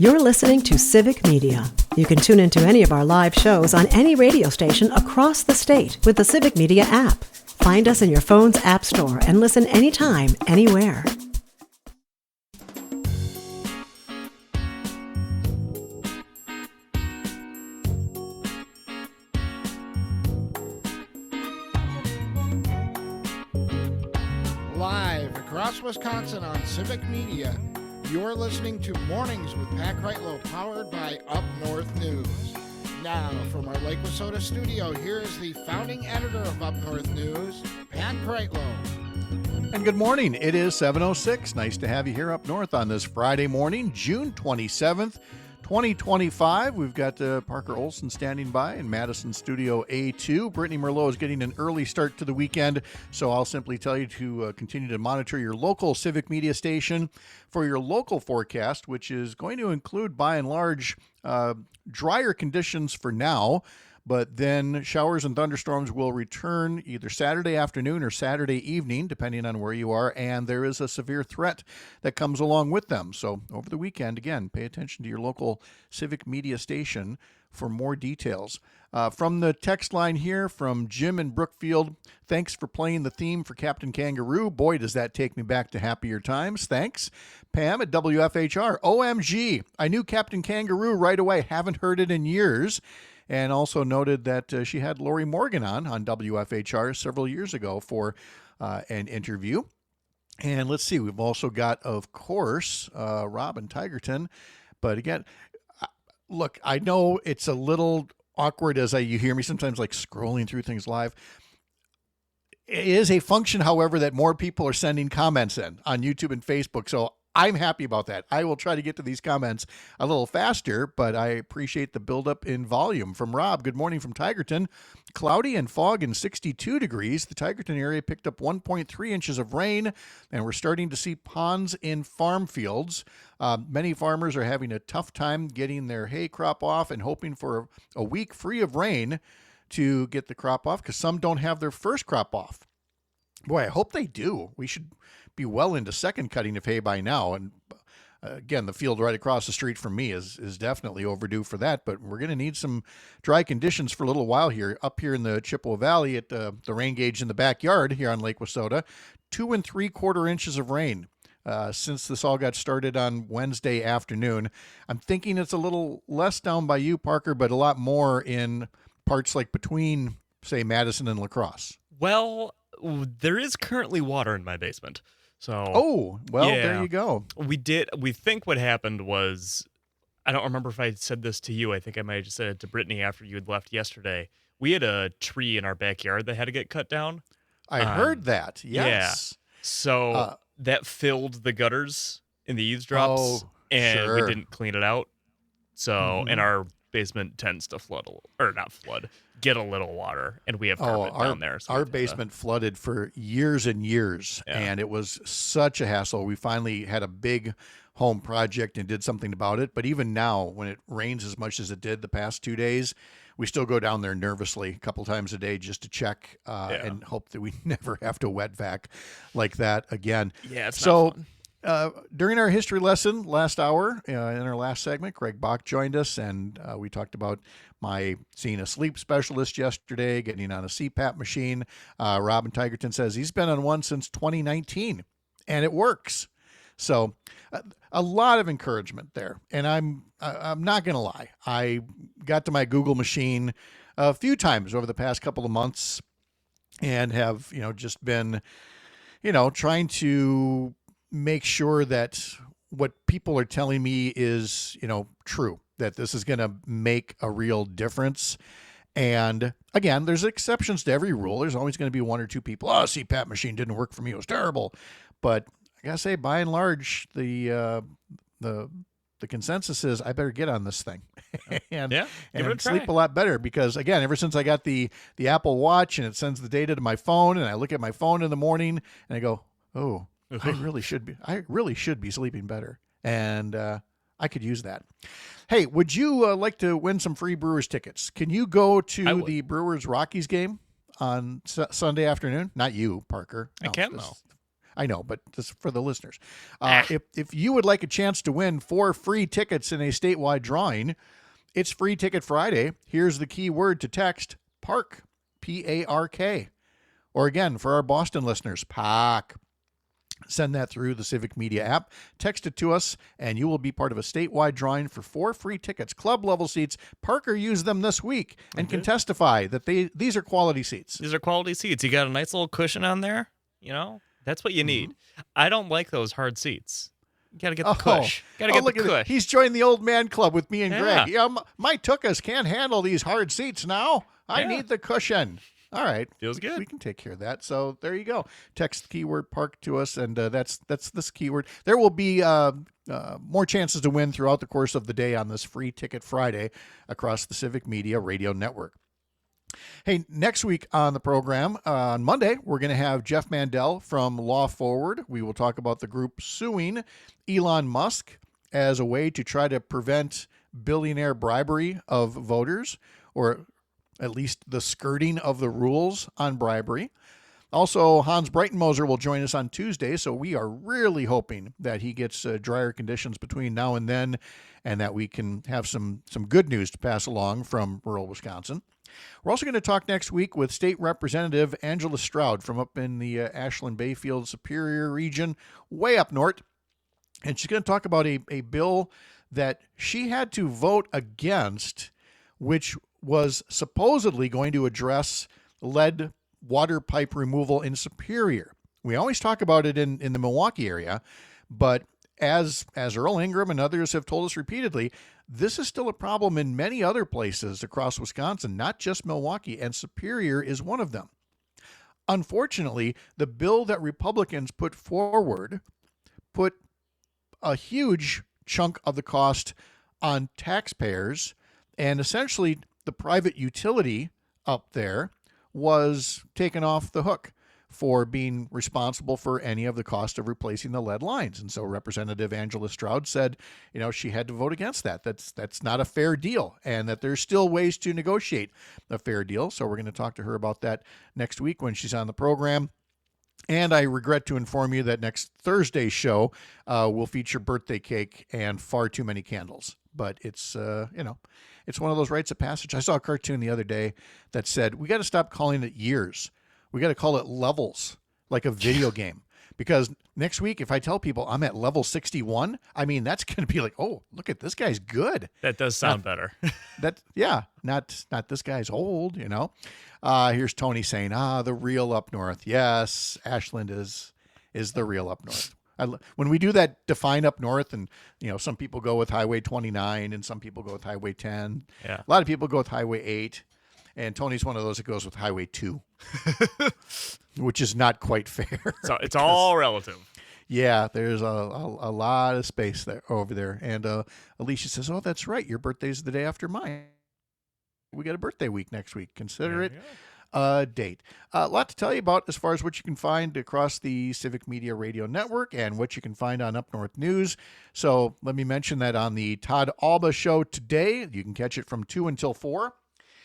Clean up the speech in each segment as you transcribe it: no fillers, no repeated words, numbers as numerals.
You're listening to Civic Media. You can tune into any of our live shows on any radio station across the state with the Civic Media app. Find us in your phone's app store and listen anytime, anywhere. Live across Wisconsin on Civic Media, you're listening to Mornings with Pat Kreitlow, powered by Up North News. Now, from our Lake Wissota studio, here is the founding editor of Up North News, Pat Kreitlow. And good morning. It is 7:06. Nice to have you here up north on this Friday morning, June 27th, 2025. We've got Parker Olson standing by in Madison Studio A2. Brittany Merlot is getting an early start to the weekend, so I'll simply tell you to continue to monitor your local Civic Media station for your local forecast, which is going to include, by and large, drier conditions for now. But then showers and thunderstorms will return either Saturday afternoon or Saturday evening, depending on where you are, and there is a severe threat that comes along with them. So over the weekend, again, pay attention to your local Civic Media station for more details. From the text line here from Jim in Brookfield, thanks for playing the theme for Captain Kangaroo. Boy, does that take me back to happier times. Thanks. Pam at WFHR, OMG, I knew Captain Kangaroo right away. Haven't heard it in years. And also noted that she had Lori Morgan on WFHR several years ago for an interview. And let's see, we've also got, of course, Robin Tigerton. But again, look, I know it's a little awkward as you hear me sometimes like scrolling through things live. It is a function, however, that more people are sending comments in on YouTube and Facebook. So I'm happy about that. I will try to get to these comments a little faster, but I appreciate the buildup in volume. From Rob, good morning from Tigerton. Cloudy and fog and 62 degrees. The Tigerton area picked up 1.3 inches of rain, and we're starting to see ponds in farm fields. Many farmers are having a tough time getting their hay crop off and hoping for a week free of rain to get the crop off, because some don't have their first crop off. Boy, I hope they do. We should be well into second cutting of hay by now. And again, the field right across the street from me is definitely overdue for that. But we're going to need some dry conditions for a little while here. Up here in the Chippewa Valley at the rain gauge in the backyard here on Lake Wissota, 2 3/4 inches of rain since this all got started on Wednesday afternoon. I'm thinking it's a little less down by you, Parker, but a lot more in parts like between, say, Madison and La Crosse. Well, there is currently water in my basement. So, there you go. We think what happened was, I don't remember if I said this to you. I think I might have just said it to Brittany after you had left yesterday. We had a tree in our backyard that had to get cut down. I heard that. Yes. Yeah. So that filled the gutters in the eavesdrops, and we didn't clean it out. So, and our basement tends to get a little water, and we have carpet down there. So our basement flooded for years and years, and it was such a hassle. We finally had a big home project and did something about it. But even now, when it rains as much as it did the past 2 days, we still go down there nervously a couple times a day just to check and hope that we never have to wet vac like that again. Yeah, it's not fun. During our history lesson last hour, in our last segment, Greg Bach joined us, and we talked about my seeing a sleep specialist yesterday, getting on a CPAP machine. Robin Tigerton says he's been on one since 2019, and it works. So a lot of encouragement there. And I'm not going to lie. I got to my Google machine a few times over the past couple of months and have, just been, trying to make sure that what people are telling me is, true, that this is going to make a real difference. And again, there's exceptions to every rule. There's always going to be one or two people, CPAP machine didn't work for me, it was terrible. But I gotta say, by and large, the consensus is I better get on this thing and sleep a lot better, because again, ever since I got the Apple Watch and it sends the data to my phone, and I look at my phone in the morning and I go, I really should be sleeping better, and I could use that. Hey, would you like to win some free Brewers tickets? Can you go to the Brewers Rockies game on Sunday afternoon? Not you, Parker. I can though. I know, but just for the listeners. If you would like a chance to win 4 free tickets in a statewide drawing, it's Free Ticket Friday. Here's the key word to text, PARK, P-A-R-K. Or again, for our Boston listeners, PARK. Send that through the Civic Media app. Text it to us, and you will be part of a statewide drawing for 4 free tickets, club-level seats. Parker used them this week and can testify that these are quality seats. These are quality seats. You got a nice little cushion on there. You know, that's what you need. I don't like those hard seats. You got to get the cush. Got to get the cush. He's joined the old man club with me and Greg. Yeah, my tukas can't handle these hard seats now. I need the cushion. All right. Feels good. We can take care of that. So there you go. Text the keyword park to us, and that's this keyword. There will be more chances to win throughout the course of the day on this Free Ticket Friday across the Civic Media Radio Network. Hey, next week on the program, on Monday, we're going to have Jeff Mandel from Law Forward. We will talk about the group suing Elon Musk as a way to try to prevent billionaire bribery of voters, or at least the skirting of the rules on bribery. Also, Hans Breitenmoser will join us on Tuesday, so we are really hoping that he gets drier conditions between now and then, and that we can have some good news to pass along from rural Wisconsin. We're also going to talk next week with State Representative Angela Stroud from up in the Ashland-Bayfield Superior region, way up north, and she's going to talk about a bill that she had to vote against, which was supposedly going to address lead water pipe removal in Superior. We always talk about it in the Milwaukee area, but as Earl Ingram and others have told us repeatedly, this is still a problem in many other places across Wisconsin, not just Milwaukee, and Superior is one of them. Unfortunately, the bill that Republicans put forward put a huge chunk of the cost on taxpayers, and essentially the private utility up there was taken off the hook for being responsible for any of the cost of replacing the lead lines. And so Representative Angela Stroud said, she had to vote against that. That's not a fair deal, and that there's still ways to negotiate a fair deal. So we're going to talk to her about that next week when she's on the program. And I regret to inform you that next Thursday's show will feature birthday cake and far too many candles. But it's, it's one of those rites of passage. I saw a cartoon the other day that said, we got to stop calling it years. We got to call it levels, like a video game. Because next week, if I tell people I'm at level 61, I mean, that's going to be like, oh, look at this guy's good. That does sound better. Not this guy's old, Here's Tony saying, the real up north. Yes, Ashland is the real up north. When we do that define up north, and some people go with Highway 29 and some people go with Highway 10. Yeah. A lot of people go with Highway 8, and Tony's one of those that goes with Highway 2, which is not quite fair. So it's all relative. Yeah, there's a lot of space there over there. And Alicia says, "Oh, that's right. Your birthday's the day after mine. We got a birthday week next week. Consider it a date." A lot to tell you about as far as what you can find across the Civic Media Radio Network and what you can find on Up North News. So let me mention that on the Todd Alba Show today, you can catch it from 2 until 4.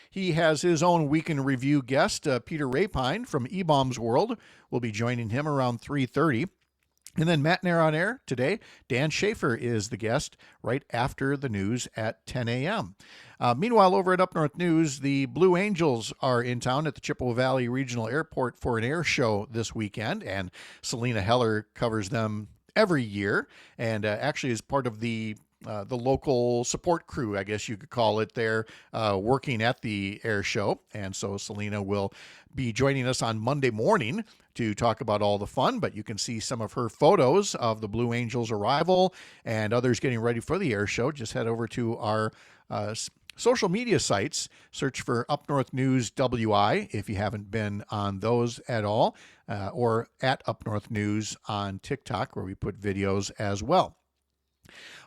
He has his own Week in Review guest, Peter Rapine from E-Bombs World. We'll be joining him around 3:30. And then Matt Nair on Air today, Dan Schaefer is the guest right after the news at 10 a.m. Meanwhile, over at Up North News, the Blue Angels are in town at the Chippewa Valley Regional Airport for an air show this weekend, and Selena Heller covers them every year, and actually is part of the local support crew, I guess you could call it, there working at the air show. And so Selena will be joining us on Monday morning to talk about all the fun, but you can see some of her photos of the Blue Angels arrival and others getting ready for the air show. Just head over to our social media sites, search for Up North News WI if you haven't been on those at all, or at Up North News on TikTok, where we put videos as well.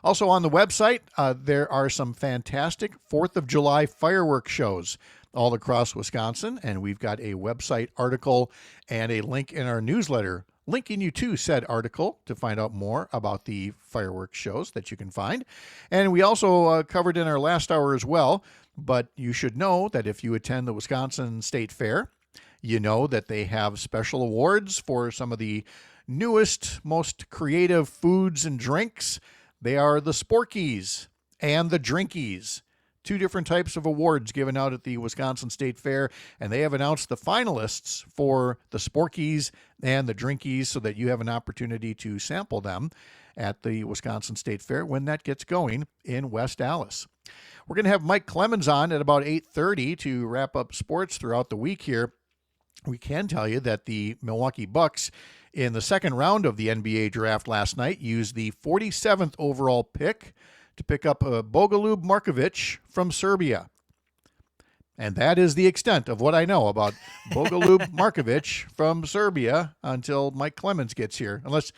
Also on the website, there are some fantastic 4th of July fireworks shows all across Wisconsin, and we've got a website article and a link in our newsletter linking you to said article to find out more about the fireworks shows that you can find. And we also covered in our last hour as well, but you should know that if you attend the Wisconsin State Fair, you know that they have special awards for some of the newest, most creative foods and drinks. They are the Sporkies and the Drinkies. 2 different types of awards given out at the Wisconsin State Fair, and they have announced the finalists for the Sporkies and the Drinkies so that you have an opportunity to sample them at the Wisconsin State Fair when that gets going in West Allis. We're going to have Mike Clemens on at about 8:30 to wrap up sports throughout the week here. We can tell you that the Milwaukee Bucks in the second round of the NBA draft last night used the 47th overall pick to pick up Bogolub Markovic from Serbia. And that is the extent of what I know about Bogolub Markovic from Serbia until Mike Clemens gets here. Unless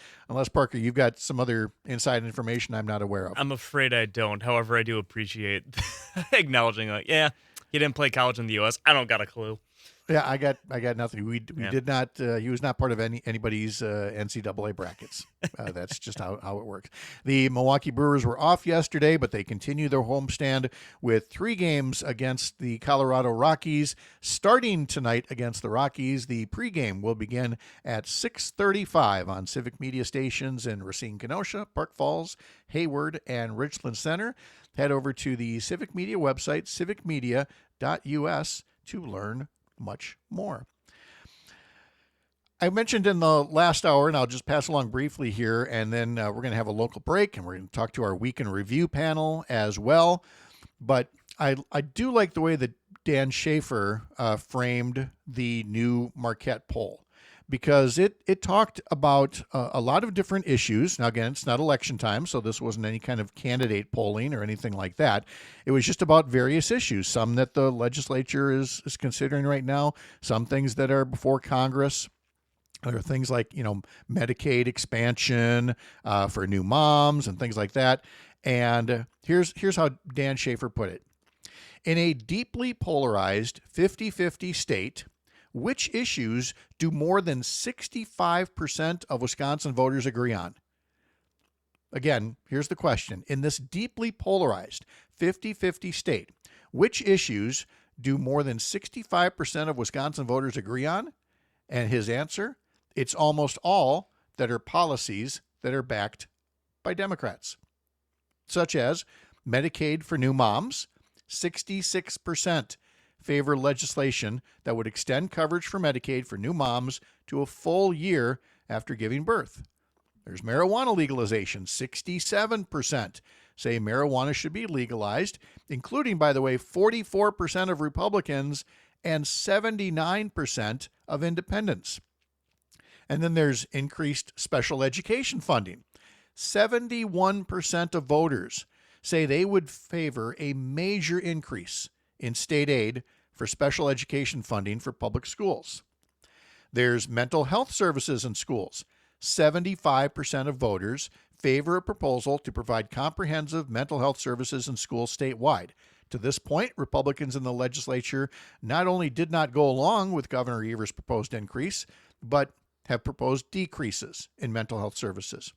Parker, you've got some other inside information I'm not aware of. I'm afraid I don't. However, I do appreciate acknowledging, he didn't play college in the U.S. I don't got a clue. Yeah, I got nothing. We did not. He was not part of anybody's NCAA brackets. That's just how it works. The Milwaukee Brewers were off yesterday, but they continue their homestand with 3 games against the Colorado Rockies. Starting tonight against the Rockies, the pregame will begin at 6:35 on Civic Media stations in Racine, Kenosha, Park Falls, Hayward, and Richland Center. Head over to the Civic Media website, civicmedia.us, to learn much more. I mentioned in the last hour, and I'll just pass along briefly here, and then we're going to have a local break, and we're going to talk to our Week in Review panel as well. But I do like the way that Dan Schaefer framed the new Marquette poll, because it talked about a lot of different issues. Now, again, it's not election time, so this wasn't any kind of candidate polling or anything like that. It was just about various issues, some that the legislature is considering right now, some things that are before Congress. There are things like, Medicaid expansion for new moms and things like that. And here's how Dan Schaefer put it. In a deeply polarized 50-50 state, which issues do more than 65% of Wisconsin voters agree on? Again, here's the question. In this deeply polarized 50-50 state, which issues do more than 65% of Wisconsin voters agree on? And his answer, it's almost all that are policies that are backed by Democrats, such as Medicaid for new moms. 66% favor legislation that would extend coverage for Medicaid for new moms to a full year after giving birth. There's marijuana legalization. 67% say marijuana should be legalized, including, by the way, 44% of Republicans and 79% of independents. And then there's increased special education funding. 71% of voters say they would favor a major increase in state aid for special education funding for public schools. There's mental health services in schools. 75% of voters favor a proposal to provide comprehensive mental health services in schools statewide. To this point, Republicans in the legislature not only did not go along with Governor Evers' proposed increase, but have proposed decreases in mental health services.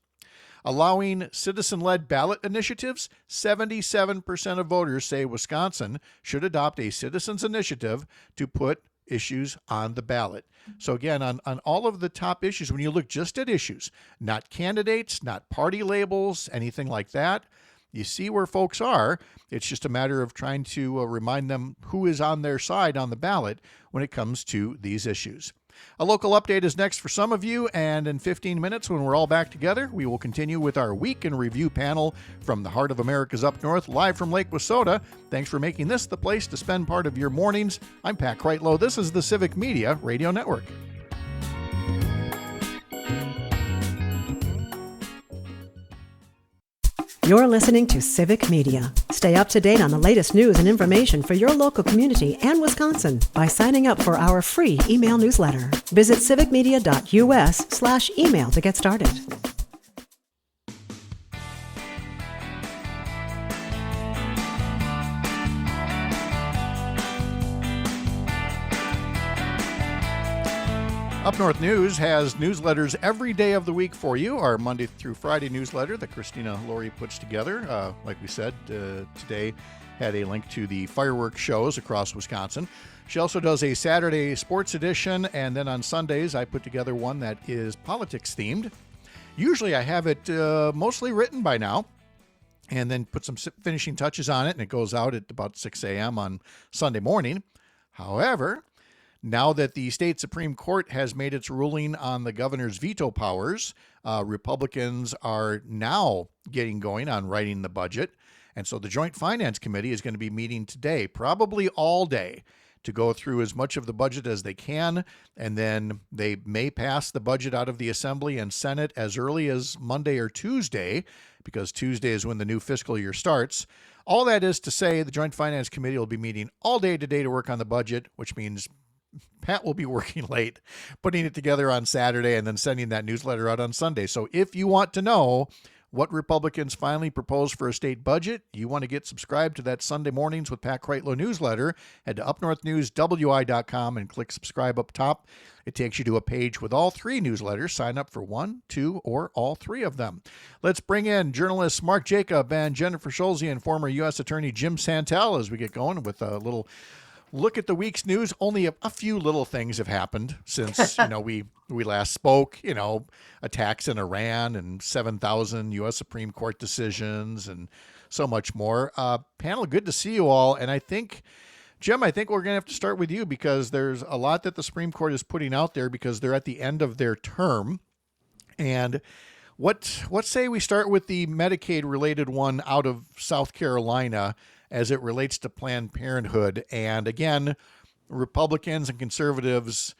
Allowing citizen-led ballot initiatives, 77% of voters say Wisconsin should adopt a citizens' initiative to put issues on the ballot. So again, on all of the top issues, when you look just at issues, not candidates, not party labels, anything like that, you see where folks are. It's just a matter of trying to remind them who is on their side on the ballot when it comes to these issues. A local update is next for some of you, and in 15 minutes when we're all back together, we will continue with our Week in Review panel from the heart of America's Up North, live from Lake Wissota. Thanks for making this the place to spend part of your mornings. I'm Pat Kreitlow. This is the Civic Media Radio Network. You're listening to Civic Media. Stay up to date on the latest news and information for your local community and Wisconsin by signing up for our free email newsletter. Visit civicmedia.us/email to get started. Up North News has newsletters every day of the week for you. Our Monday through Friday newsletter that Christina Laurie puts together. Like we said, today had a link to the fireworks shows across Wisconsin. She also does a Saturday sports edition, and then on Sundays I put together one that is politics themed. Usually I have it mostly written by now, and then put some finishing touches on it, and it goes out at about 6 a.m. on Sunday morning. However, now that the state Supreme Court has made its ruling on the governor's veto powers, Republicans are now getting going on writing the budget. And so the Joint Finance Committee is going to be meeting today, probably all day, to go through as much of the budget as they can. And then they may pass the budget out of the Assembly and Senate as early as Monday or Tuesday, because Tuesday is when the new fiscal year starts. All that is to say, the Joint Finance Committee will be meeting all day today to work on the budget, which means Pat will be working late, putting it together on Saturday and then sending that newsletter out on Sunday. So if you want to know what Republicans finally propose for a state budget, you want to get subscribed to that Sunday Mornings with Pat Kreitlow newsletter, head to upnorthnewswi.com and click subscribe up top. It takes you to a page with all three newsletters. Sign up for one, two, or all three of them. Let's bring in journalists Mark Jacob and Jennifer Schulze and former U.S. Attorney Jim Santelle as we get going with a little look at the week's news. Only a few little things have happened since we last spoke. Attacks in Iran and 7,000 U.S. Supreme Court decisions and so much more. Panel, good to see you all. And I think, Jim, we're going to have to start with you because there's a lot that the Supreme Court is putting out there because they're at the end of their term. And what say we start with the Medicaid-related one out of South Carolina as it relates to Planned Parenthood. And again, Republicans and conservatives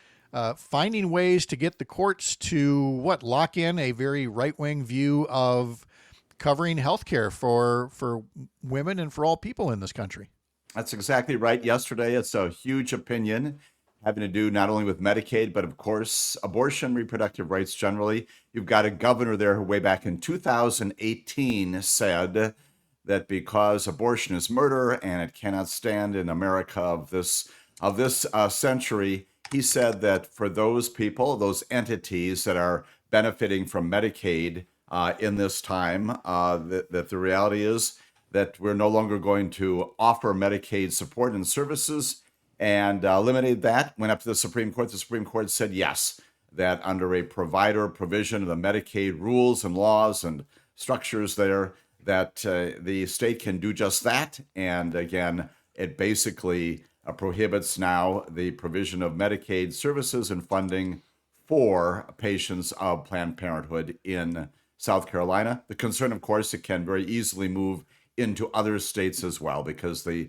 finding ways to get the courts to lock in a very right-wing view of covering health care for women and for all people in this country. That's exactly right. Yesterday, it's a huge opinion having to do not only with Medicaid, but of course, abortion, reproductive rights generally. You've got a governor there who way back in 2018 said that because abortion is murder and it cannot stand in America of this century, he said that for those people, those entities that are benefiting from Medicaid in this time, that the reality is that we're no longer going to offer Medicaid support and services, and eliminated that. Went up to the Supreme Court. The Supreme Court said yes, that under a provider provision of the Medicaid rules and laws and structures there, that the state can do just that. And again, it basically prohibits now the provision of Medicaid services and funding for patients of Planned Parenthood in South Carolina. The concern, of course, it can very easily move into other states as well because the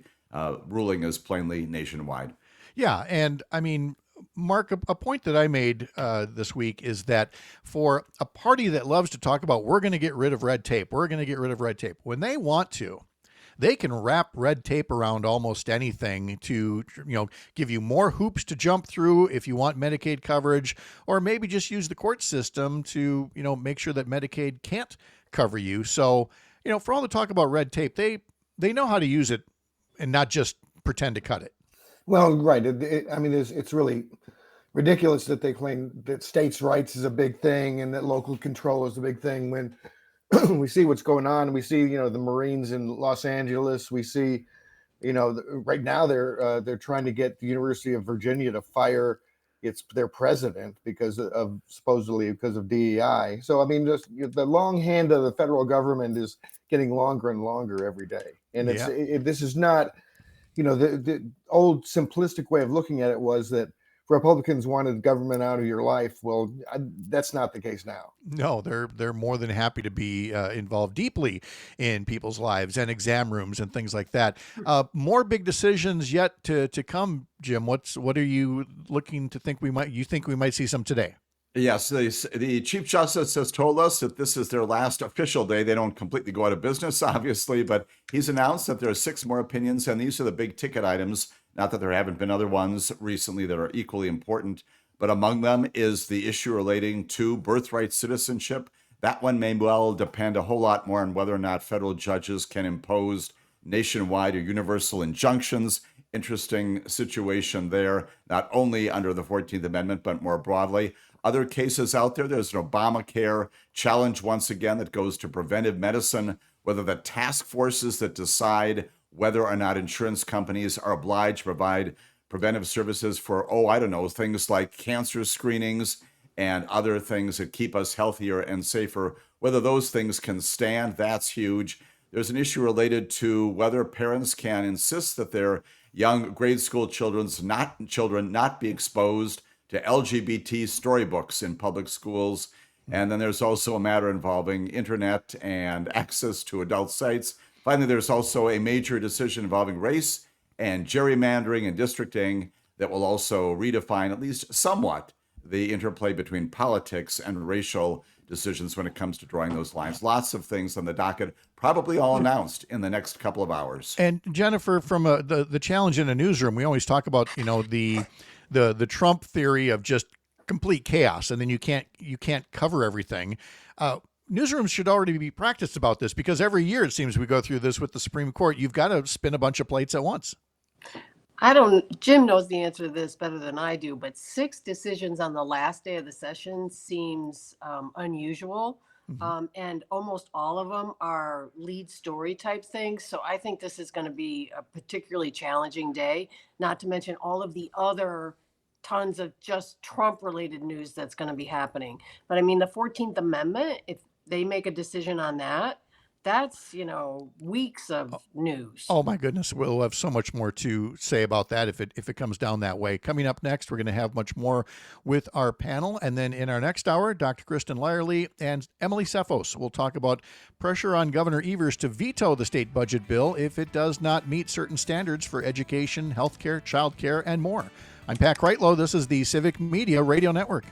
ruling is plainly nationwide. Yeah, and I mean, Mark, a point that I made this week is that for a party that loves to talk about we're going to get rid of red tape, when they want to, they can wrap red tape around almost anything to give you more hoops to jump through if you want Medicaid coverage, or maybe just use the court system to make sure that Medicaid can't cover you. So for all the talk about red tape, they know how to use it and not just pretend to cut it. Well, right. It's really ridiculous that they claim that states' rights is a big thing and that local control is a big thing when we see what's going on. We see, the Marines in Los Angeles. We see, right now they're trying to get the University of Virginia to fire their president supposedly because of DEI. So, I mean, the long hand of the federal government is getting longer and longer every day. And this is not, the old simplistic way of looking at it was that Republicans wanted government out of your life. Well, that's not the case now. No, they're more than happy to be involved deeply in people's lives and exam rooms and things like that. More big decisions yet to come, Jim. What are you looking to think we might see some today? Yes, the Chief Justice has told us that this is their last official day. They don't completely go out of business, obviously, but he's announced that there are 6 more opinions, and these are the big ticket items. Not that there haven't been other ones recently that are equally important, but among them is the issue relating to birthright citizenship. That one may well depend a whole lot more on whether or not federal judges can impose nationwide or universal injunctions interesting situation there, not only under the 14th Amendment, but more broadly. Other cases out there, there's an Obamacare challenge once again that goes to preventive medicine, whether the task forces that decide whether or not insurance companies are obliged to provide preventive services for, I don't know, things like cancer screenings and other things that keep us healthier and safer, whether those things can stand, that's huge. There's an issue related to whether parents can insist that their young grade school children not be exposed to LGBT storybooks in public schools. And then there's also a matter involving internet and access to adult sites. Finally, there's also a major decision involving race and gerrymandering and districting that will also redefine, at least somewhat, the interplay between politics and racial decisions when it comes to drawing those lines. Lots of things on the docket, probably all announced in the next couple of hours. And Jennifer, from the challenge in a newsroom, we always talk about, the Trump theory of just complete chaos, and then you can't cover everything. Newsrooms should already be practiced about this, because every year it seems we go through this with the Supreme Court. You've got to spin a bunch of plates at once. Jim knows the answer to this better than I do, but 6 decisions on the last day of the session seems unusual. Mm-hmm. And almost all of them are lead story type things. So I think this is going to be a particularly challenging day, not to mention all of the other tons of just Trump related news that's going to be happening. But I mean, the 14th Amendment, if they make a decision on that, that's, weeks of news. Oh my goodness. We'll have so much more to say about that if it comes down that way. Coming up next, we're going to have much more with our panel. And then in our next hour, Dr. Kristen Lyerly and Emily Cephos will talk about pressure on Governor Evers to veto the state budget bill if it does not meet certain standards for education, healthcare, childcare, and more. I'm Pat Kreitlow. This is the Civic Media Radio Network.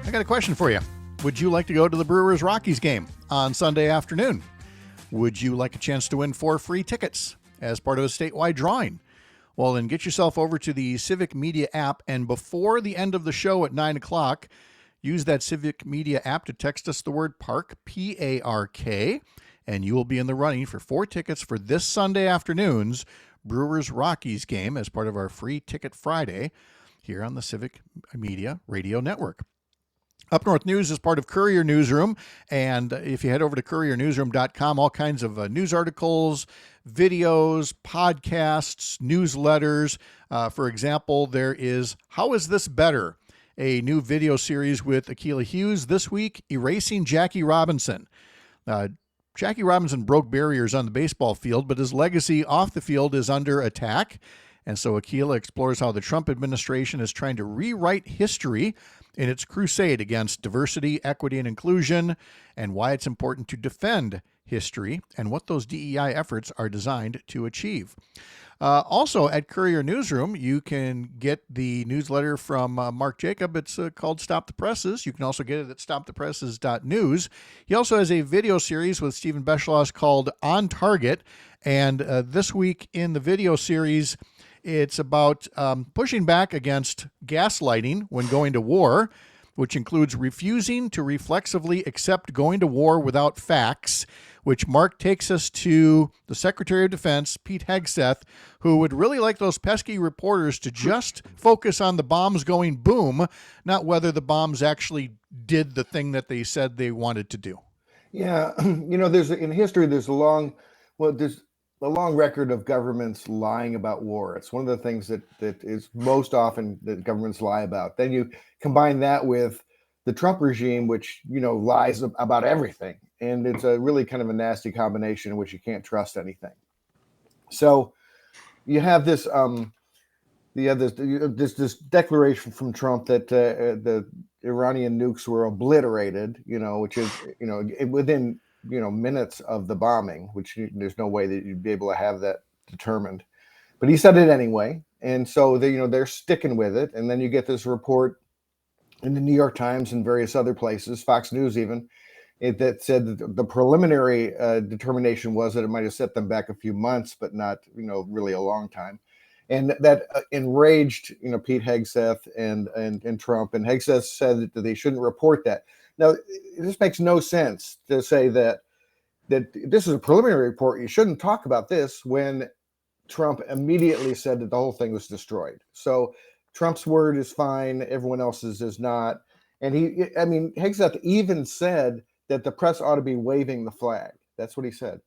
I got a question for you. Would you like to go to the Brewers-Rockies game on Sunday afternoon? Would you like a chance to win 4 free tickets as part of a statewide drawing? Well, then get yourself over to the Civic Media app, and before the end of the show at 9 o'clock, use that Civic Media app to text us the word PARK, P-A-R-K, and you will be in the running for 4 tickets for this Sunday afternoon's Brewers-Rockies game as part of our Free Ticket Friday here on the Civic Media Radio Network. Up North News is part of Courier Newsroom, and if you head over to couriernewsroom.com, all kinds of news articles, videos, podcasts, newsletters. For example, there is How Is This Better? A new video series with Akilah Hughes this week, Erasing Jackie Robinson. Jackie Robinson broke barriers on the baseball field, but his legacy off the field is under attack. And so Akilah explores how the Trump administration is trying to rewrite history in its crusade against diversity, equity, and inclusion, and why it's important to defend history and what those DEI efforts are designed to achieve. Also at Courier Newsroom, you can get the newsletter from Mark Jacob. It's called Stop the Presses. You can also get it at stopthepresses.news. He also has a video series with Stephen Beschloss called On Target. And this week in the video series, it's about pushing back against gaslighting when going to war, which includes refusing to reflexively accept going to war without facts, which Mark takes us to the Secretary of Defense, Pete Hegseth, who would really like those pesky reporters to just focus on the bombs going boom, not whether the bombs actually did the thing that they said they wanted to do. Yeah, there's in history, there's a long record of governments lying about war. It's one of the things that is most often that governments lie about. Then you combine that with the Trump regime, which, lies about everything. And it's a really kind of a nasty combination in which you can't trust anything. So you have this, this declaration from Trump that the Iranian nukes were obliterated, which is, within, minutes of the bombing, which there's no way that you'd be able to have that determined. But he said it anyway. And so they're sticking with it. And then you get this report in the New York Times and various other places, Fox News even, that said that the preliminary determination was that it might have set them back a few months, but not really a long time. And that enraged Pete Hegseth and Trump. And Hegseth said that they shouldn't report that. Now, this makes no sense to say that this is a preliminary report. You shouldn't talk about this when Trump immediately said that the whole thing was destroyed. So Trump's word is fine, everyone else's is not. And Hegseth even said that the press ought to be waving the flag. That's what he said.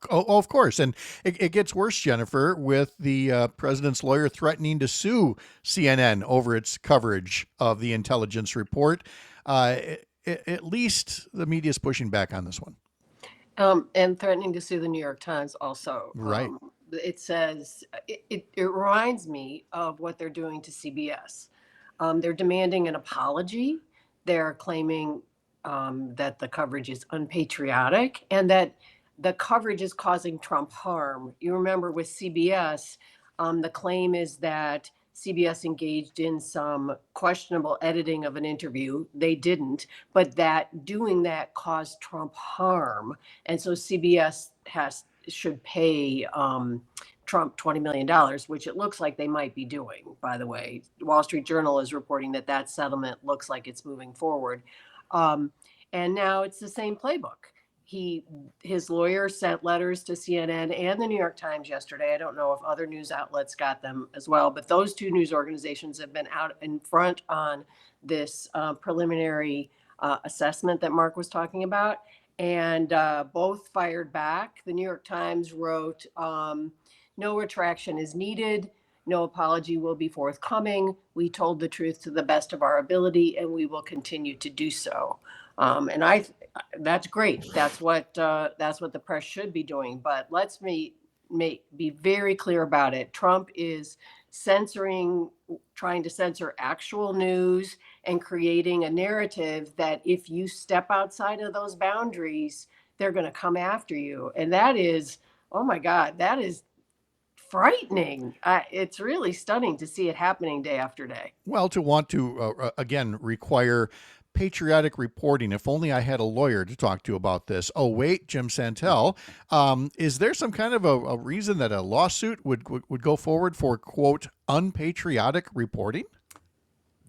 Of course. And it gets worse, Jennifer, with the president's lawyer threatening to sue CNN over its coverage of the intelligence report. At least the media is pushing back on this one. And threatening to sue the New York Times also. Right. It says, it reminds me of what they're doing to CBS. They're demanding an apology. They're claiming that the coverage is unpatriotic and that the coverage is causing Trump harm. You remember with CBS, the claim is that CBS engaged in some questionable editing of an interview. They didn't, but that doing that caused Trump harm. And so CBS should pay Trump $20 million, which it looks like they might be doing, by the way. Wall Street Journal is reporting that settlement looks like it's moving forward. And now it's the same playbook. His lawyer sent letters to CNN and the New York Times yesterday. I don't know if other news outlets got them as well, but those two news organizations have been out in front on this preliminary assessment that Mark was talking about, and both fired back. The New York Times wrote, no retraction is needed. No apology will be forthcoming. We told the truth to the best of our ability, and we will continue to do so. And that's great. That's what the press should be doing. But let's be very clear about it. Trump is trying to censor actual news and creating a narrative that if you step outside of those boundaries, they're going to come after you. And that is, oh my God, that is frightening. It's really stunning to see it happening day after day. Well, to want to, again, require patriotic reporting. If only I had a lawyer to talk to about this. Oh, wait, Jim Santelle, is there some kind of a reason that a lawsuit would go forward for, quote, unpatriotic reporting?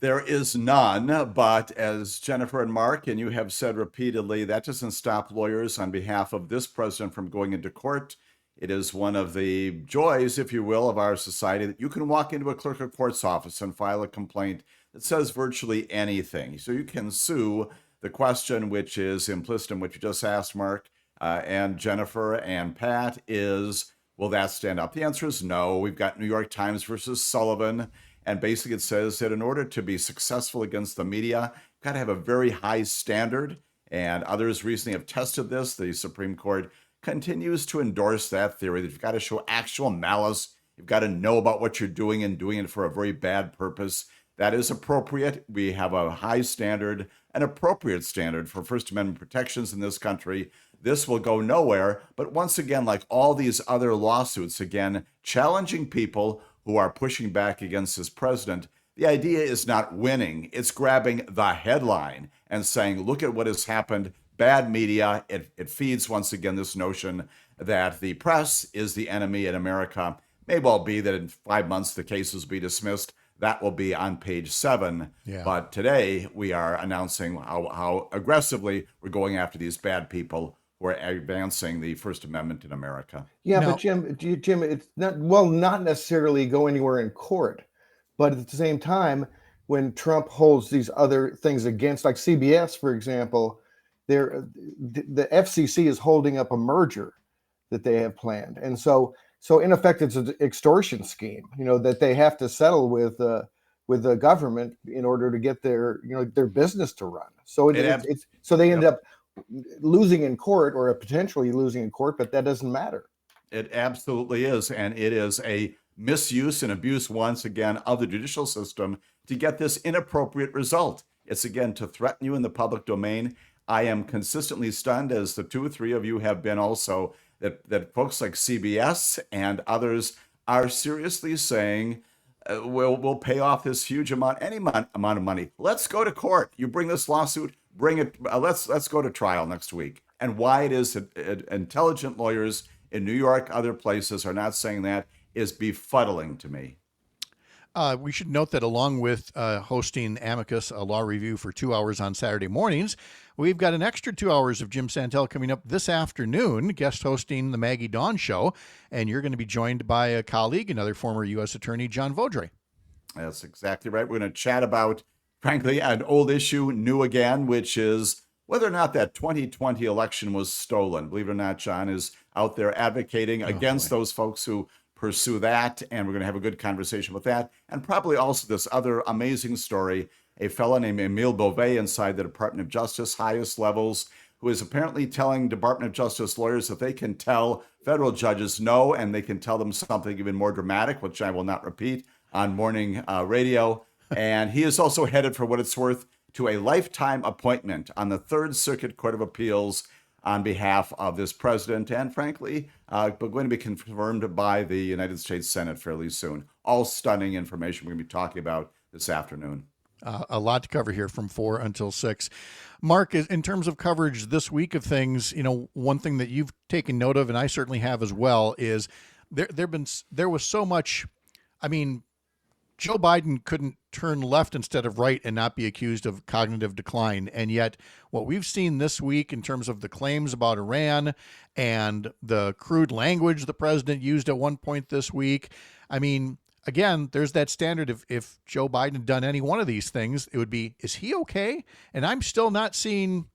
There is none, but as Jennifer and Mark and you have said repeatedly, that doesn't stop lawyers on behalf of this president from going into court. It is one of the joys, if you will, of our society that you can walk into a clerk of court's office and file a complaint that says virtually anything. So you can sue. The question, which is implicit in what you just asked, Mark, and Jennifer and Pat, is, will that stand up? The answer is no. We've got New York Times versus Sullivan. And basically it says that in order to be successful against the media, you've got to have a very high standard. And others recently have tested this. The Supreme Court continues to endorse that theory that you've got to show actual malice. You've got to know about what you're doing and doing it for a very bad purpose. That is appropriate. We have a high standard, an appropriate standard for First Amendment protections in this country. This will go nowhere. But once again, like all these other lawsuits, again, challenging people who are pushing back against this president, the idea is not winning. It's grabbing the headline and saying, look at what has happened. Bad media. It feeds, once again, this notion that the press is the enemy in America. May well be that in 5 months the case will be dismissed. That will be on page 7. Yeah. But today we are announcing how aggressively we're going after these bad people who are advancing the First Amendment in America. Yeah, no. But Jim, it's not necessarily go anywhere in court, but at the same time, when Trump holds these other things against, like CBS, for example, the FCC is holding up a merger that they have planned, and so in effect, it's an extortion scheme, that they have to settle with the government in order to get their business to run. So so they end up losing in court, or potentially losing in court, but that doesn't matter. It absolutely is, and it is a misuse and abuse once again of the judicial system to get this inappropriate result. It's again to threaten you in the public domain. I am consistently stunned, as the 2 or 3 of you have been also, that folks like CBS and others are seriously saying, we'll pay off this huge amount, any amount of money. Let's go to court. You bring this lawsuit, bring it. Let's go to trial next week. And why it is that intelligent lawyers in New York, other places are not saying that is befuddling to me. We should note that along with hosting Amicus, a law review for 2 hours on Saturday mornings, we've got an extra 2 hours of Jim Santelle coming up this afternoon, guest hosting the Maggie Dawn Show. And you're going to be joined by a colleague, another former U.S. Attorney, John Vaudreuil. That's exactly right. We're going to chat about, frankly, an old issue, new again, which is whether or not that 2020 election was stolen. Believe it or not, John is out there advocating against those folks who pursue that, and we're going to have a good conversation with that, and probably also this other amazing story, a fellow named Emile Beauvais inside the Department of Justice, highest levels, who is apparently telling Department of Justice lawyers that they can tell federal judges no, and they can tell them something even more dramatic, which I will not repeat on morning radio. And he is also headed, for what it's worth, to a lifetime appointment on the Third Circuit Court of Appeals on behalf of this president, and frankly, but going to be confirmed by the United States Senate fairly soon. All stunning information we're going to be talking about this afternoon. A lot to cover here from 4 until 6. Mark, in terms of coverage this week of things, one thing that you've taken note of, and I certainly have as well, is there was so much. I mean, Joe Biden couldn't turn left instead of right and not be accused of cognitive decline. And yet what we've seen this week in terms of the claims about Iran and the crude language the president used at one point this week, I mean, again, there's that standard. If Joe Biden had done any one of these things, it would be, is he okay? And I'm still not seeing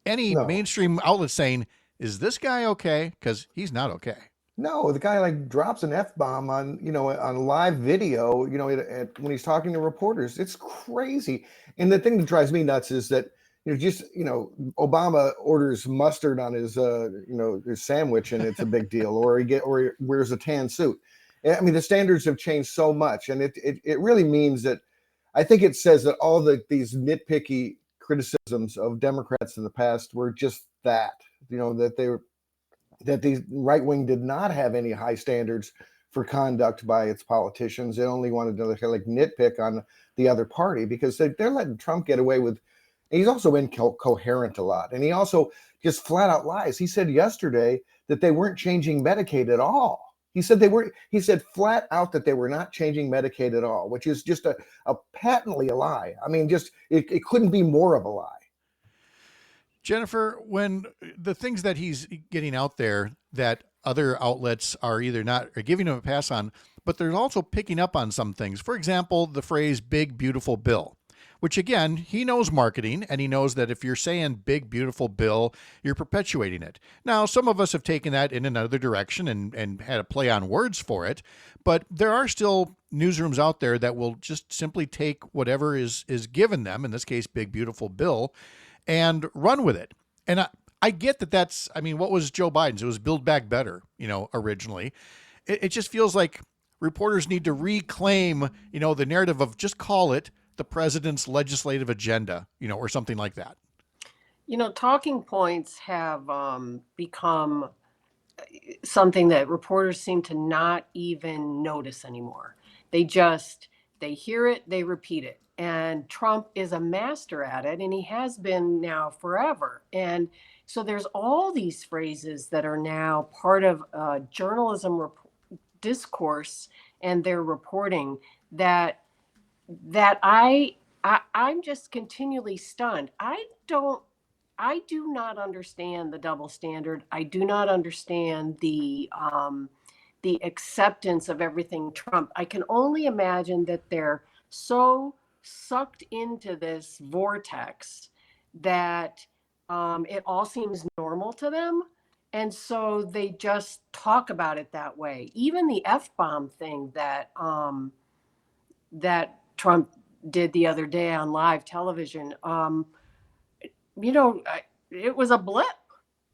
any mainstream outlets saying, is this guy okay? Because he's not okay. No, the guy drops an F-bomb on, on live video, when he's talking to reporters. It's crazy. And the thing that drives me nuts is that, Obama orders mustard on his, his sandwich and it's a big deal, or he wears a tan suit. I mean, the standards have changed so much, and it really means that I think it says that all these nitpicky criticisms of Democrats in the past were just that, that the right wing did not have any high standards for conduct by its politicians. They only wanted to nitpick on the other party because they're letting Trump get away with. He's also incoherent a lot, and he also just flat out lies. He said yesterday that they weren't changing Medicaid at all. He said He said flat out that they were not changing Medicaid at all, which is just a patently a lie. I mean, just it couldn't be more of a lie. Jennifer, when the things that he's getting out there that other outlets are either not or giving him a pass on, but they're also picking up on some things. For example, the phrase big, beautiful bill, which again, he knows marketing, and he knows that if you're saying big, beautiful bill, you're perpetuating it. Now, some of us have taken that in another direction and had a play on words for it, but there are still newsrooms out there that will just simply take whatever is given them, in this case, big, beautiful bill, and run with it. And I get that what was Joe Biden's? It was Build Back Better, originally. It just feels like reporters need to reclaim, the narrative of just call it the president's legislative agenda, or something like that. Talking points have become something that reporters seem to not even notice anymore. They hear it, they repeat it. And Trump is a master at it, and he has been now forever. And so there's all these phrases that are now part of journalism discourse and their reporting that I'm just continually stunned. I do not understand the double standard. I do not understand the acceptance of everything Trump. I can only imagine that they're so sucked into this vortex that it all seems normal to them. And so they just talk about it that way. Even the F-bomb thing that Trump did the other day on live television, it was a blip.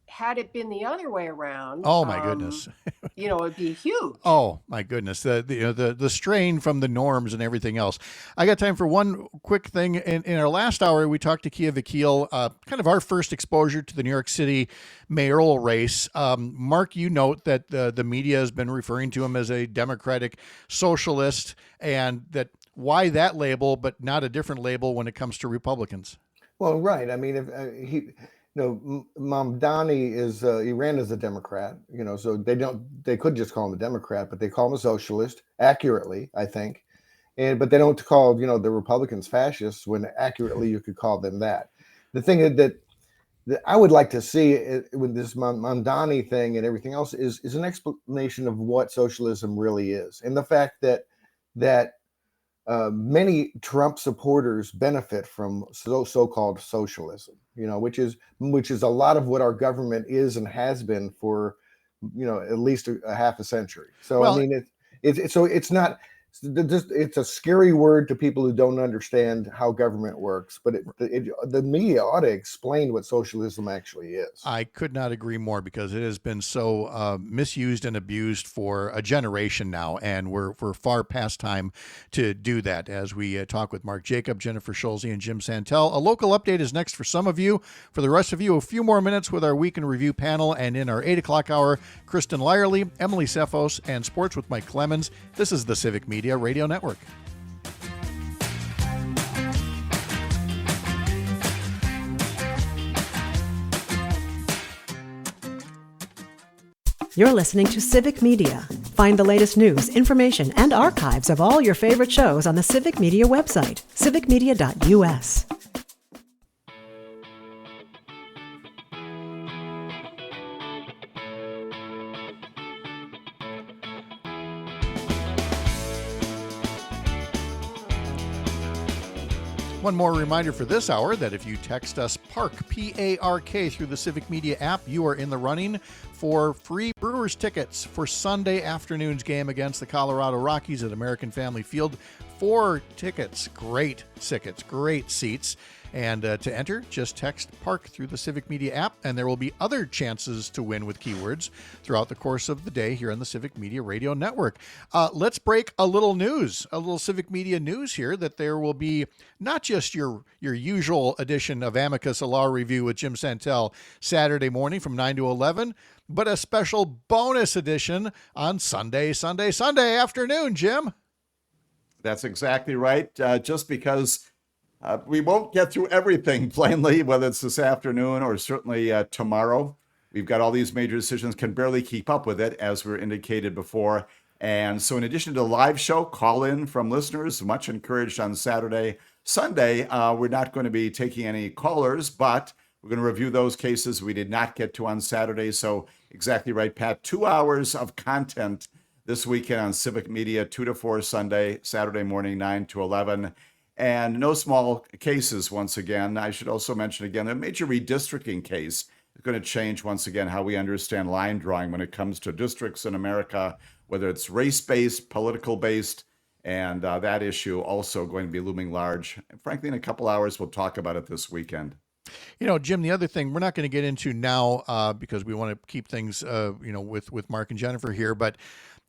had it been the other way around, oh my goodness, it'd be huge. oh my goodness, the strain from the norms and everything else. I got time for one quick thing. In our last hour, we talked to Kia Vakil, kind of our first exposure to the New York City mayoral race. Mark, you note that the media has been referring to him as a Democratic socialist, and that why that label, but not a different label when it comes to Republicans. Well, right. I mean, if Mamdani he ran as a Democrat, so they could just call him a Democrat, but they call him a socialist accurately, I think. But they don't call, the Republicans fascists when accurately you could call them that. The thing that I would like to see with this Mamdani thing and everything else is an explanation of what socialism really is. And the fact that many Trump supporters benefit from so-called socialism, which is a lot of what our government is and has been for, at least a half a century. So, well, I mean, it's not. It's a scary word to people who don't understand how government works, but the media ought to explain what socialism actually is. I could not agree more, because it has been so misused and abused for a generation now, and we're far past time to do that. As we talk with Mark Jacob, Jennifer Schulze, and Jim Santelle. A local update is next for some of you. For the rest of you, a few more minutes with our Week in Review panel, and in our 8 o'clock hour, Kristen Lyerly, Emily Cephos, and Sports with Mike Clemens. This is the Civic Media Radio Network. You're listening to Civic Media. Find the latest news, information, and archives of all your favorite shows on the Civic Media website, civicmedia.us. One more reminder for this hour that if you text us PARK, P-A-R-K, through the Civic Media app, you are in the running for free Brewers tickets for Sunday afternoon's game against the Colorado Rockies at American Family Field. 4 tickets, great tickets, great seats. And to enter, just text PARK through the Civic Media app, and there will be other chances to win with keywords throughout the course of the day here on the Civic Media Radio Network. Let's break a little news, a little Civic Media news here, that there will be not just your usual edition of Amicus, a Law Review with Jim Santelle Saturday morning from 9 to 11, but a special bonus edition on Sunday afternoon, Jim. That's exactly right. Just because we won't get through everything, plainly, whether it's this afternoon or certainly tomorrow. We've got all these major decisions, can barely keep up with it, as we indicated before. And so in addition to the live show, call in from listeners, much encouraged on Saturday. Sunday, we're not going to be taking any callers, but we're going to review those cases we did not get to on Saturday. So exactly right, Pat, 2 hours of content this weekend on Civic Media, 2 to 4 Sunday, Saturday morning, 9 to 11. And no small cases once again. I should also mention again, a major redistricting case is going to change once again how we understand line drawing when it comes to districts in America, whether it's race-based, political-based, and that issue also going to be looming large. And frankly, in a couple hours, we'll talk about it this weekend. Jim, the other thing we're not going to get into now because we want to keep things, with Mark and Jennifer here, but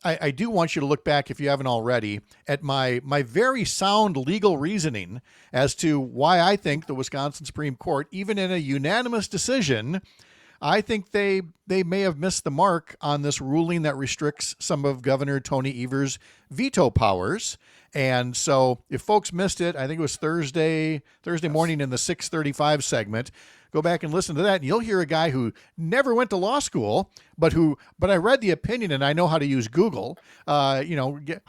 I do want you to look back, if you haven't already, at my very sound legal reasoning as to why I think the Wisconsin Supreme Court, even in a unanimous decision, I think they may have missed the mark on this ruling that restricts some of Governor Tony Evers' veto powers. And so if folks missed it, I think it was Thursday morning in the 6:35 segment. Go back and listen to that, and you'll hear a guy who never went to law school, but I read the opinion and I know how to use Google. I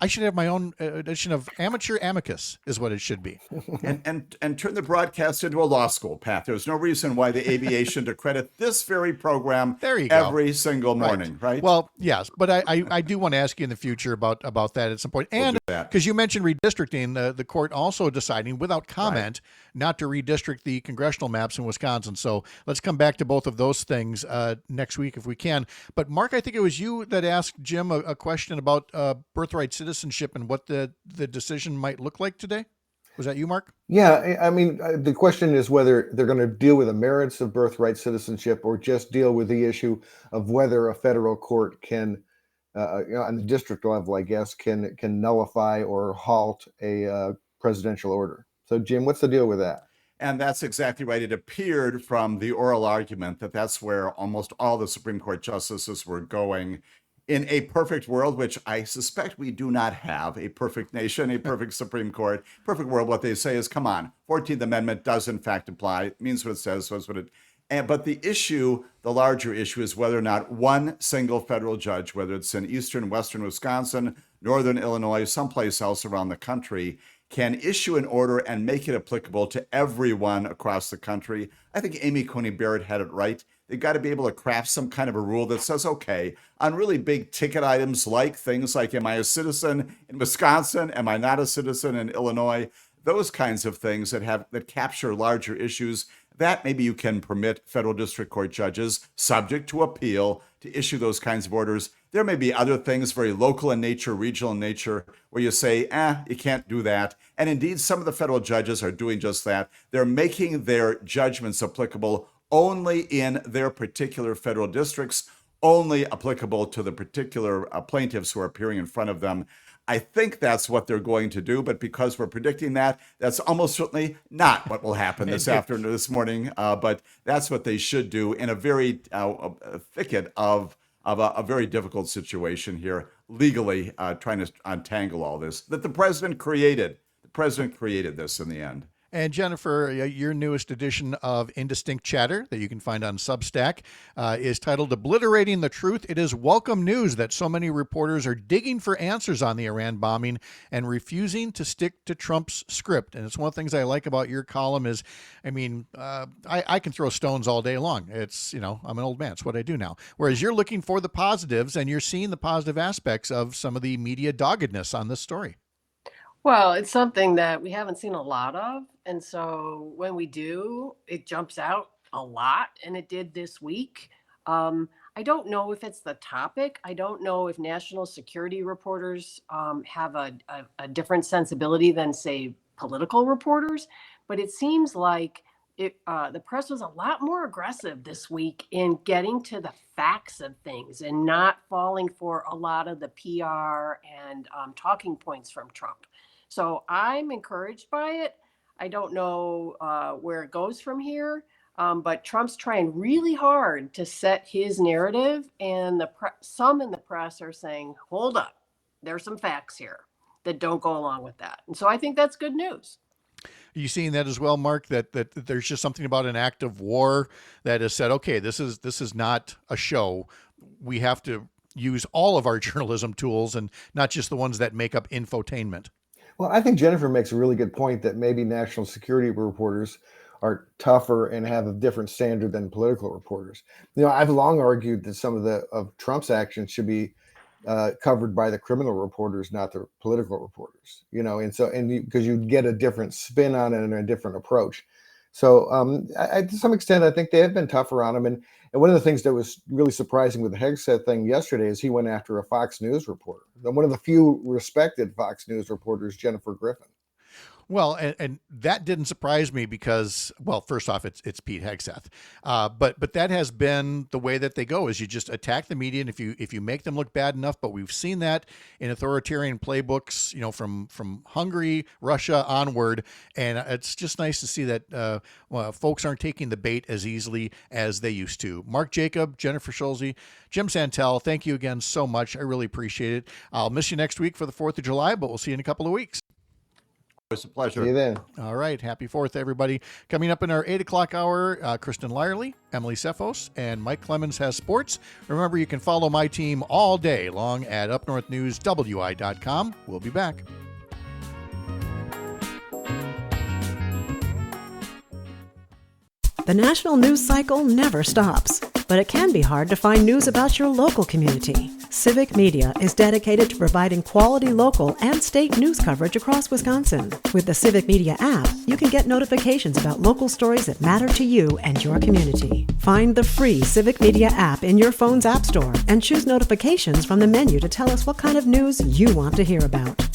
should have my own edition of Amateur Amicus, is what it should be. and turn the broadcast into a law school, Pat. There's no reason why the ABA shouldn't accredit this very program every single morning, right? Well, yes, but I do want to ask you in the future about that at some point. And because you mentioned redistricting, the court also deciding without comment not to redistrict the congressional maps in Wisconsin. So let's come back to both of those things next week if we can. But Mark, I think it was you that asked Jim a question about birthright citizenship and what the decision might look like today. Was that you, Mark? Yeah, I mean, the question is whether they're going to deal with the merits of birthright citizenship or just deal with the issue of whether a federal court can, on the district level, I guess, can nullify or halt a presidential order. So, Jim, what's the deal with that? And that's exactly right. It appeared from the oral argument that that's where almost all the Supreme Court justices were going. In a perfect world, which I suspect we do not have, a perfect nation, a perfect Supreme Court, perfect world, what they say is, come on, 14th Amendment does in fact apply. It means what it says, so it's what it. But the issue, the larger issue, is whether or not one single federal judge, whether it's in eastern, western Wisconsin, northern Illinois, someplace else around the country, can issue an order and make it applicable to everyone across the country. I think Amy Coney Barrett had it right. They've got to be able to craft some kind of a rule that says, okay, on really big ticket items like things like, am I a citizen in Wisconsin? Am I not a citizen in Illinois? Those kinds of things that capture larger issues, that maybe you can permit federal district court judges, subject to appeal, to issue those kinds of orders. There may be other things, very local in nature, regional in nature, where you say, you can't do that. And indeed, some of the federal judges are doing just that. They're making their judgments applicable only in their particular federal districts, only applicable to the particular plaintiffs who are appearing in front of them. I think that's what they're going to do, but because we're predicting that, that's almost certainly not what will happen this morning. But that's what they should do in a very thicket of a very difficult situation here, legally trying to untangle all this that the president created. The president created this in the end. And Jennifer, your newest edition of Indistinct Chatter that you can find on Substack is titled Obliterating the Truth. It is welcome news that so many reporters are digging for answers on the Iran bombing and refusing to stick to Trump's script. And it's one of the things I like about your column is, I mean, I can throw stones all day long. It's, I'm an old man. It's what I do now. Whereas you're looking for the positives and you're seeing the positive aspects of some of the media doggedness on this story. Well, it's something that we haven't seen a lot of. And so when we do, it jumps out a lot. And it did this week. I don't know if it's the topic. I don't know if national security reporters have a different sensibility than, say, political reporters. But it seems like the press was a lot more aggressive this week in getting to the facts of things and not falling for a lot of the PR and talking points from Trump. So I'm encouraged by it. I don't know where it goes from here, but Trump's trying really hard to set his narrative, and some in the press are saying, hold up, there's some facts here that don't go along with that. And so I think that's good news. Are you seeing that as well, Mark, that there's just something about an act of war that has said, okay, this is not a show. We have to use all of our journalism tools and not just the ones that make up infotainment. Well, I think Jennifer makes a really good point that maybe national security reporters are tougher and have a different standard than political reporters. I've long argued that some of Trump's actions should be covered by the criminal reporters, not the political reporters. Because you get a different spin on it and a different approach. So to some extent, I think they have been tougher on him. And one of the things that was really surprising with the Hegseth thing yesterday is he went after a Fox News reporter, one of the few respected Fox News reporters, Jennifer Griffin. Well, and that didn't surprise me because, well, first off, it's Pete Hegseth, but that has been the way that they go, is you just attack the media, and if you make them look bad enough. But we've seen that in authoritarian playbooks, from Hungary, Russia onward, and it's just nice to see that folks aren't taking the bait as easily as they used to. Mark Jacob, Jennifer Schulze, Jim Santelle, thank you again so much. I really appreciate it. I'll miss you next week for the 4th of July, but we'll see you in a couple of weeks. It's a pleasure. See you then. All right. Happy 4th, everybody. Coming up in our 8 o'clock hour, Kristen Lyerly, Emily Cephos, and Mike Clemens has sports. Remember, you can follow my team all day long at upnorthnewswi.com. We'll be back. The national news cycle never stops, but it can be hard to find news about your local community. Civic Media is dedicated to providing quality local and state news coverage across Wisconsin. With the Civic Media app, you can get notifications about local stories that matter to you and your community. Find the free Civic Media app in your phone's app store and choose notifications from the menu to tell us what kind of news you want to hear about.